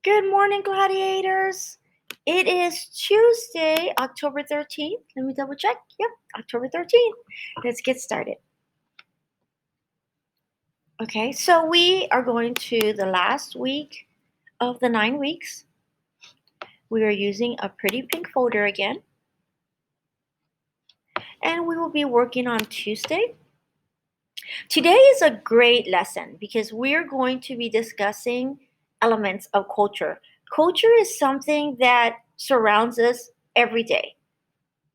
Good morning, gladiators. It is Tuesday, October 13th. Let me double check. Yep, October 13th. Let's get started. Okay, so we are going to the last week of the 9 weeks. We are using a pretty pink folder again. And we will be working on Tuesday. Today is a great lesson because we're going to be discussing elements of culture. Culture is something that surrounds us every day,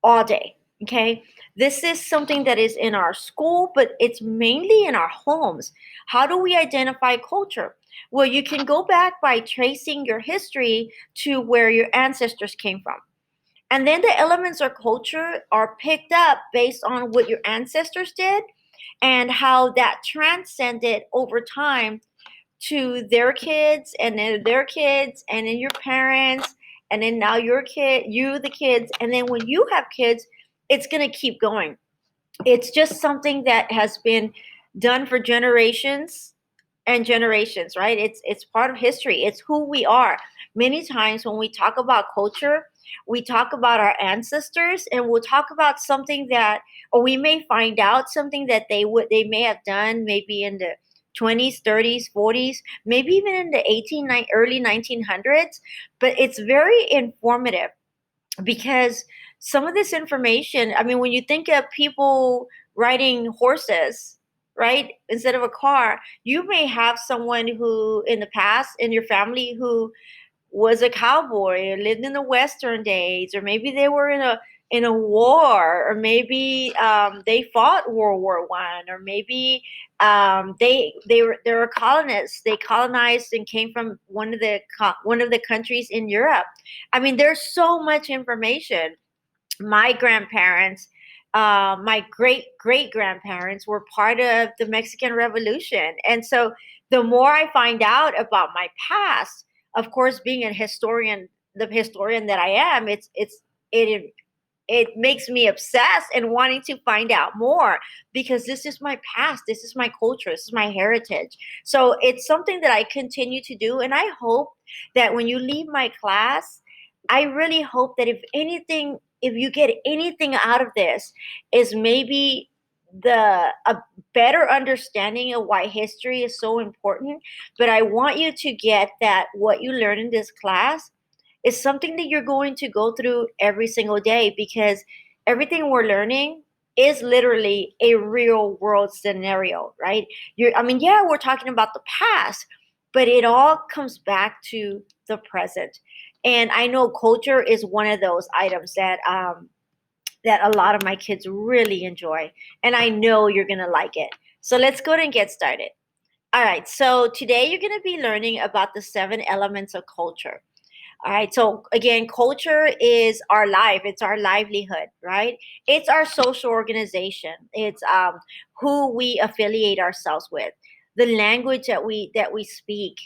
all day. Okay. This is something that is in our school, but it's mainly in our homes. How do we identify culture? Well, you can go back by tracing your history to where your ancestors came from. And then the elements of culture are picked up based on what your ancestors did and how that transcended over time to their kids and then their kids and then your parents and then now your kid, you the kids, and then when you have kids, it's going to keep going. It's just something that has been done for generations and generations, right? It's part of history. It's who we are. Many times when we talk about culture, we talk about our ancestors and we'll talk about something that, or we may find out something that they may have done maybe in the 20s, 30s, 40s, maybe even in the early 1900s, but it's very informative because some of this information, I mean, when you think of people riding horses, right, instead of a car, you may have someone who in the past in your family who was a cowboy or lived in the Western days, or maybe they were in a war, or maybe they fought World War I, or maybe they were colonists. They colonized and came from one of the countries in Europe. I mean, there's so much information. My grandparents, my great grandparents were part of the Mexican Revolution. And so the more I find out about my past, of course, being a historian, the historian that I am, it it makes me obsessed and wanting to find out more because this is my past, this is my culture, this is my heritage. So it's something that I continue to do, and I hope that when you leave my class, I really hope that if you get anything out of this, is maybe a better understanding of why history is so important. But I want you to get that what you learn in this class is something that you're going to go through every single day, because everything we're learning is literally a real world scenario, right? I mean, yeah, we're talking about the past, but it all comes back to the present. And I know culture is one of those items that a lot of my kids really enjoy, and I know you're gonna like it. So let's go ahead and get started. All right, so today you're gonna be learning about the 7 elements of culture. All right. So again, culture is our life. It's our livelihood, right? It's our social organization. It's who we affiliate ourselves with, the language that we speak,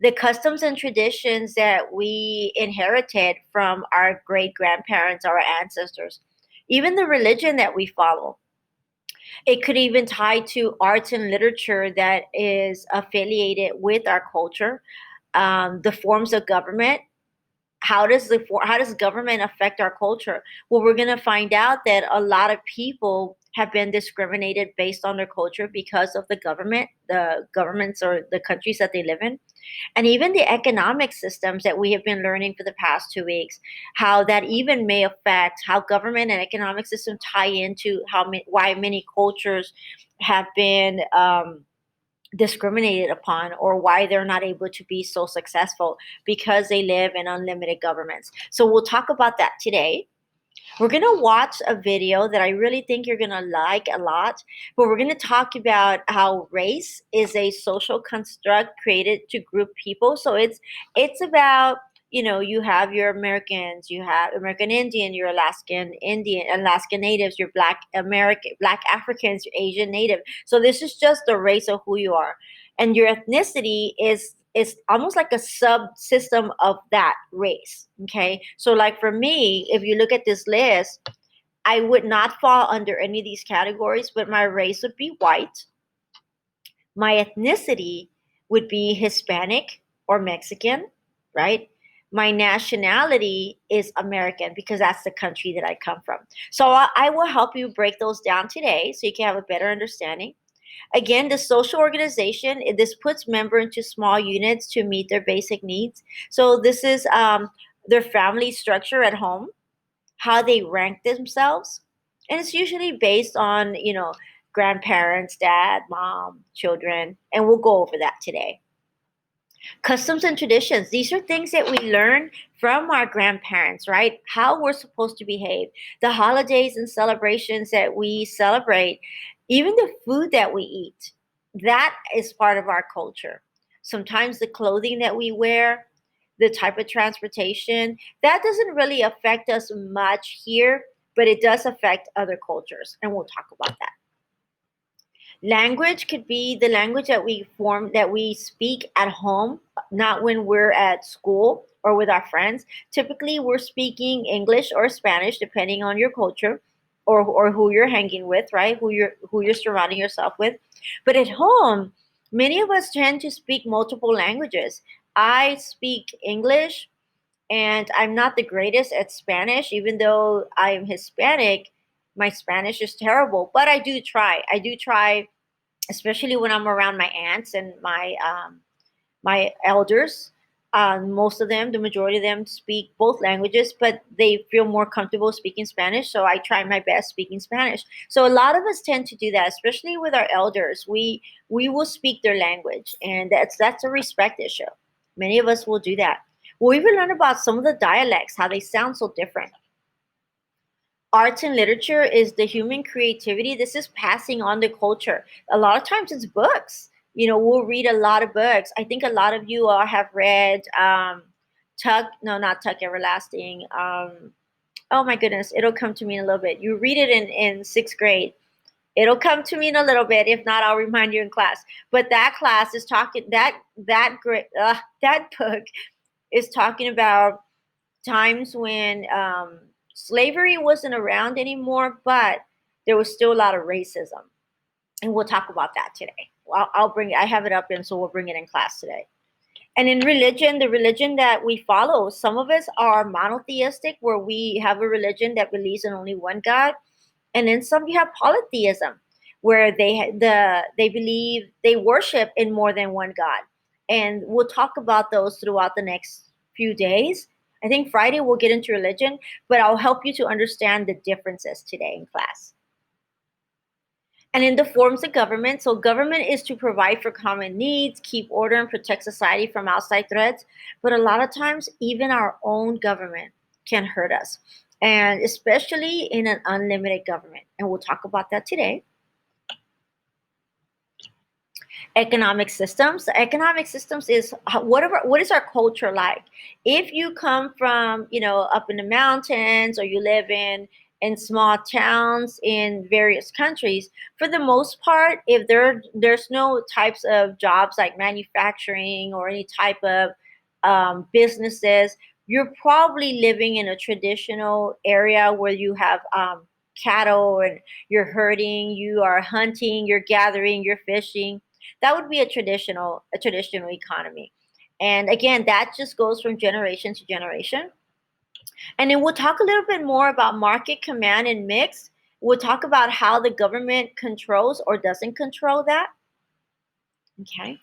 the customs and traditions that we inherited from our great grandparents, our ancestors, even the religion that we follow. It could even tie to arts and literature that is affiliated with our culture, the forms of government. How does government affect our culture? Well, we're going to find out that a lot of people have been discriminated based on their culture because of the governments or the countries that they live in, and even the economic systems that we have been learning for the past 2 weeks, how that even may affect how government and economic system tie into why many cultures have been discriminated upon, or why they're not able to be so successful because they live in unlimited governments. So we'll talk about that today. We're going to watch a video that I really think you're going to like a lot, but we're going to talk about how race is a social construct created to group people. So it's about, you have your Americans, you have American Indian, your Alaskan Indian, Alaskan natives, your Black Africans, your Asian native. So this is just the race of who you are. And your ethnicity is almost like a subsystem of that race. Okay. So like for me, if you look at this list, I would not fall under any of these categories, but my race would be white. My ethnicity would be Hispanic or Mexican. right? My nationality is American because that's the country that I come from. So I will help you break those down today so you can have a better understanding. Again, the social organization, this puts member into small units to meet their basic needs. So this is their family structure at home, how they rank themselves, and it's usually based on, grandparents, dad, mom, children, and we'll go over that today. Customs and traditions, these are things that we learn from our grandparents, right? How we're supposed to behave, the holidays and celebrations that we celebrate, even the food that we eat, that is part of our culture. Sometimes the clothing that we wear, the type of transportation, that doesn't really affect us much here, but it does affect other cultures, and we'll talk about that. Language could be the language that we speak at home, not when we're at school or with our friends. Typically, we're speaking English or Spanish, depending on your culture or who you're hanging with, right? Who you're surrounding yourself with. But at home, many of us tend to speak multiple languages. I speak English, and I'm not the greatest at Spanish, even though I'm Hispanic. My Spanish is terrible, but I do try. I do try, especially when I'm around my aunts and my elders. Most of them, the majority of them, speak both languages, but they feel more comfortable speaking Spanish. So I try my best speaking Spanish. So a lot of us tend to do that, especially with our elders. We will speak their language, and that's a respect issue. Many of us will do that. We'll even learn about some of the dialects, how they sound so different. Arts and literature is the human creativity. This is passing on the culture. A lot of times it's books. We'll read a lot of books. I think a lot of you all have read Tuck, no, not Tuck Everlasting. Oh my goodness, it'll come to me in a little bit. You read it in sixth grade. It'll come to me in a little bit. If not, I'll remind you in class. But that class is talking that book is talking about times when slavery wasn't around anymore, but there was still a lot of racism, and we'll talk about that today. I'll bring it. I have it up, and so we'll bring it in class today. And in religion, the religion that we follow, some of us are monotheistic, where we have a religion that believes in only one God, and then some you have polytheism, where they believe they worship in more than one God. And we'll talk about those throughout the next few days. I think Friday we'll get into religion, but I'll help you to understand the differences today in class. And in the forms of government, so government is to provide for common needs, keep order, and protect society from outside threats. But a lot of times, even our own government can hurt us, and especially in an unlimited government. And we'll talk about that today. Economic systems. Economic systems is what is our culture like? If you come from, up in the mountains, or you live in small towns in various countries, for the most part, if there's no types of jobs like manufacturing or any type of businesses, you're probably living in a traditional area where you have cattle, and you're herding, you are hunting, you're gathering, you're fishing. That would be a traditional economy. And again, that just goes from generation to generation. And then we'll talk a little bit more about market, command, and mix. We'll talk about how the government controls or doesn't control that. Okay.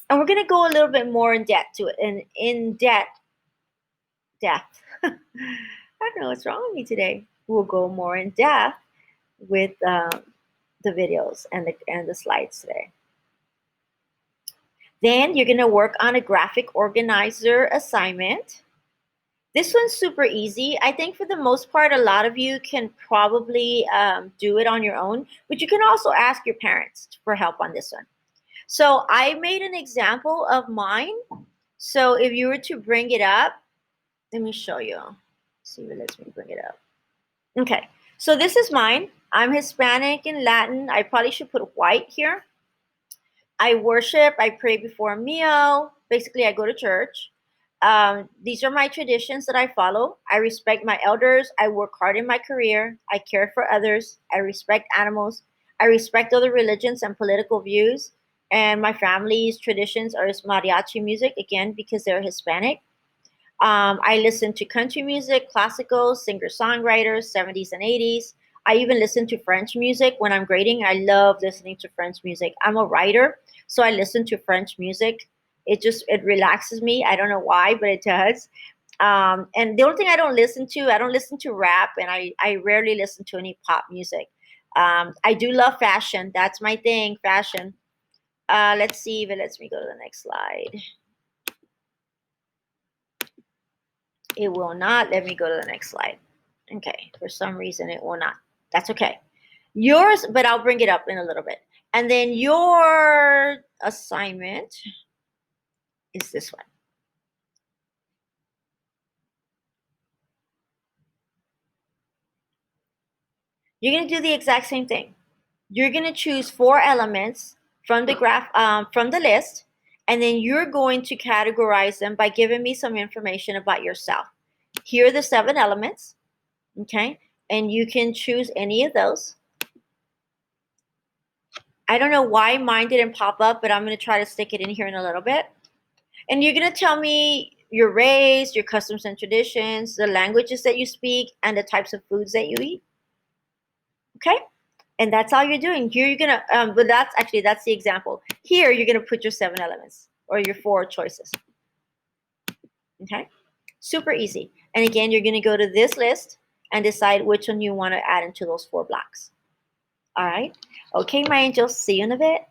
And we're going to go a little bit more in depth to it. Depth. I don't know what's wrong with me today. We'll go more in depth with the videos and the slides today. Then you're going to work on a graphic organizer assignment. This one's super easy. I think for the most part, a lot of you can probably do it on your own, but you can also ask your parents for help on this one. So I made an example of mine. So if you were to bring it up, let me show you. Let's see if it lets me bring it up. Okay, so this is mine. I'm Hispanic and Latin. I probably should put white here. I worship, I pray before a meal. Basically, I go to church. These are my traditions that I follow. I respect my elders. I work hard in my career. I care for others. I respect animals. I respect other religions and political views. And my family's traditions are mariachi music, again, because they're Hispanic. I listen to country music, classical, singer-songwriters, 70s and 80s. I even listen to French music when I'm grading. I love listening to French music. I'm a writer, so I listen to French music. It relaxes me. I don't know why, but it does. And the only thing I don't listen to rap, and I rarely listen to any pop music. I do love fashion. That's my thing, fashion. Let's see if it lets me go to the next slide. It will not let me go to the next slide. Okay, for some reason it will not. That's okay. Yours, but I'll bring it up in a little bit. And then your assignment is this one. You're going to do the exact same thing. You're going to choose 4 elements from the from the list, and then you're going to categorize them by giving me some information about yourself. Here are the 7 elements, okay? And you can choose any of those. I don't know why mine didn't pop up, but I'm going to try to stick it in here in a little bit. And you're going to tell me your race, your customs and traditions, the languages that you speak, and the types of foods that you eat. Okay? And that's all you're doing. Here you're going to, but that's the example. Here you're going to put your 7 elements or your 4 choices. Okay? Super easy. And again, you're going to go to this list and decide which one you want to add into those 4 blocks. All right? Okay, my angels, see you in a bit.